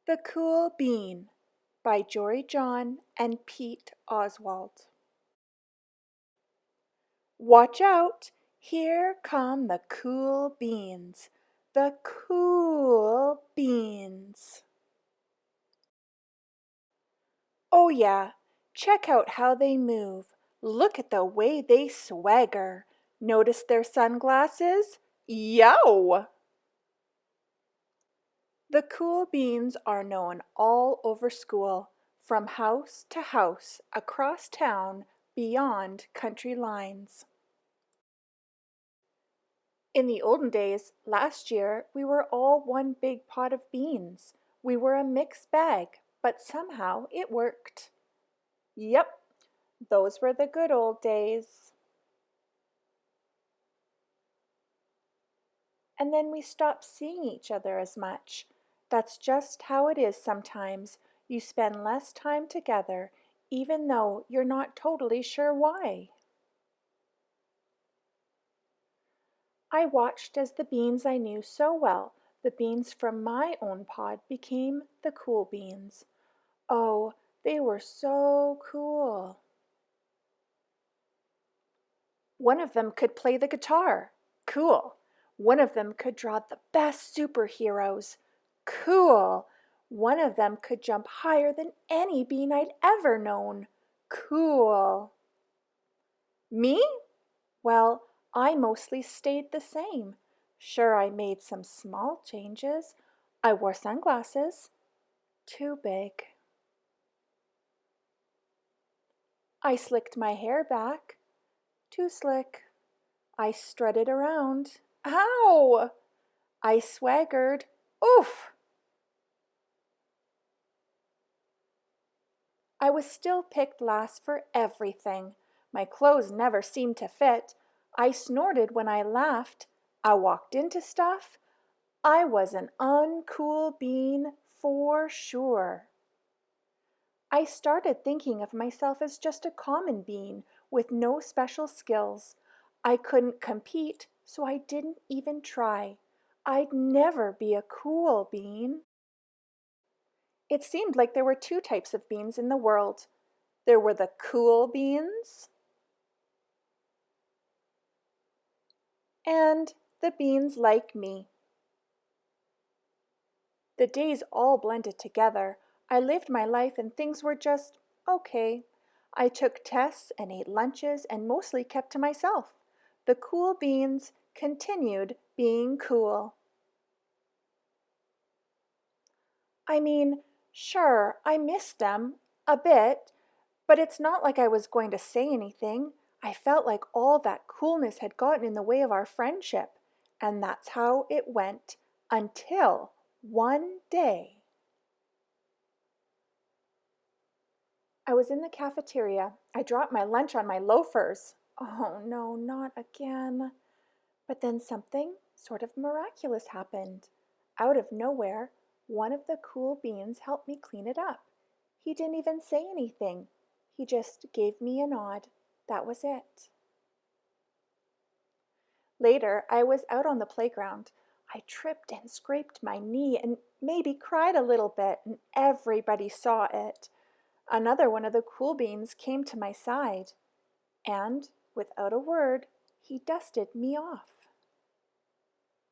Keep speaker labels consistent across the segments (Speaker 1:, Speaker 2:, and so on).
Speaker 1: The Cool Bean by Jory John and Pete Oswald. Watch out! Here come the cool beans. The cool beans. Oh yeah, check out how they move. Look at the way they swagger. Notice their sunglasses? Yow! The cool beans are known all over school, from house to house, across town, beyond country lines. In the olden days, last year, we were all one big pot of beans. We were a mixed bag, but somehow it worked. Yep, those were the good old days. And then we stopped seeing each other as much. That's just how it is sometimes. You spend less time together, even though you're not totally sure why. I watched as the beans I knew so well, the beans from my own pod, became the cool beans. Oh, they were so cool. One of them could play the guitar. Cool. One of them could draw the best superheroes. Cool. One of them could jump higher than any bean I'd ever known. Cool. Me? Well, I mostly stayed the same. Sure, I made some small changes. I wore sunglasses. Too big. I slicked my hair back. Too slick. I strutted around. Ow! I swaggered. Oof! I was still picked last for everything. My clothes never seemed to fit. I snorted when I laughed. I walked into stuff. I was an uncool bean for sure. I started thinking of myself as just a common bean with no special skills. I couldn't compete, so I didn't even try. I'd never be a cool bean. It seemed like there were two types of beans in the world. There were the cool beans and the beans like me. The days all blended together. I lived my life and things were just okay. I took tests and ate lunches and mostly kept to myself. The cool beans continued being cool. I mean, sure, I missed them a bit, but it's not like I was going to say anything. I felt like all that coolness had gotten in the way of our friendship, and that's how it went until one day. I was in the cafeteria. I dropped my lunch on my loafers. Oh no, not again. But then something sort of miraculous happened. Out of nowhere, one of the cool beans helped me clean it up. He didn't even say anything. He just gave me a nod. That was it. Later, I was out on the playground. I tripped and scraped my knee and maybe cried a little bit, and everybody saw it. Another one of the cool beans came to my side, and, without a word, he dusted me off.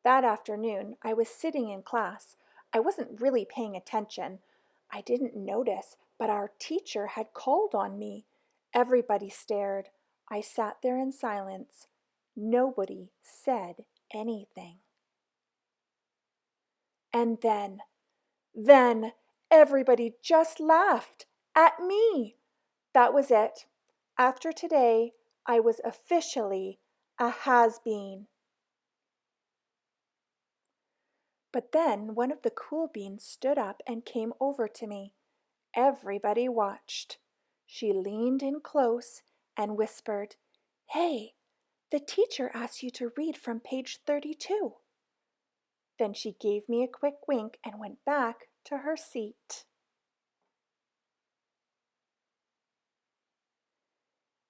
Speaker 1: That afternoon, I was sitting in class. I wasn't really paying attention. I didn't notice, but our teacher had called on me. Everybody stared. I sat there in silence. Nobody said anything. And then, everybody just laughed at me. That was it. After today, I was officially a has-been. But then one of the cool beans stood up and came over to me. Everybody watched. She leaned in close and whispered, "Hey, the teacher asked you to read from page 32. Then she gave me a quick wink and went back to her seat.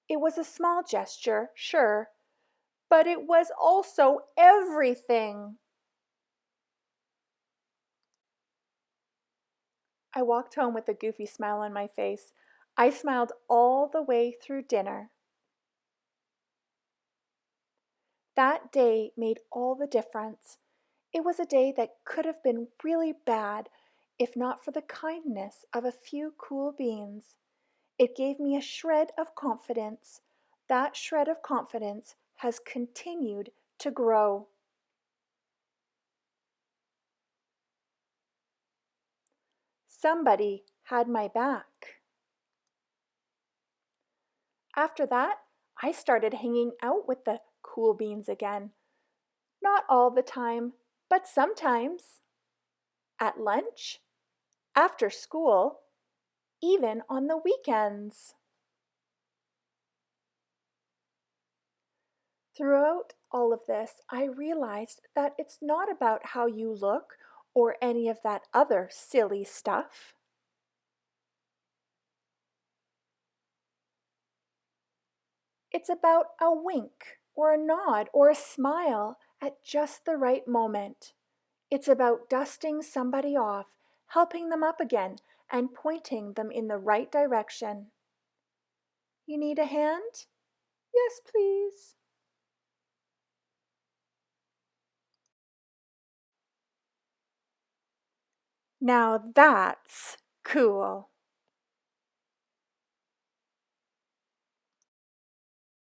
Speaker 1: It was a small gesture, sure, but it was also everything. I walked home with a goofy smile on my face. I smiled all the way through dinner. That day made all the difference. It was a day that could have been really bad if not for the kindness of a few cool beans. It gave me a shred of confidence. That shred of confidence has continued to grow. Somebody had my back. After that, I started hanging out with the cool beans again. Not all the time, but sometimes. At lunch, after school, even on the weekends. Throughout all of this, I realized that it's not about how you look or any of that other silly stuff. It's about a wink or a nod or a smile at just the right moment. It's about dusting somebody off, helping them up again, and pointing them in the right direction. You need a hand? Yes, please. Now that's cool.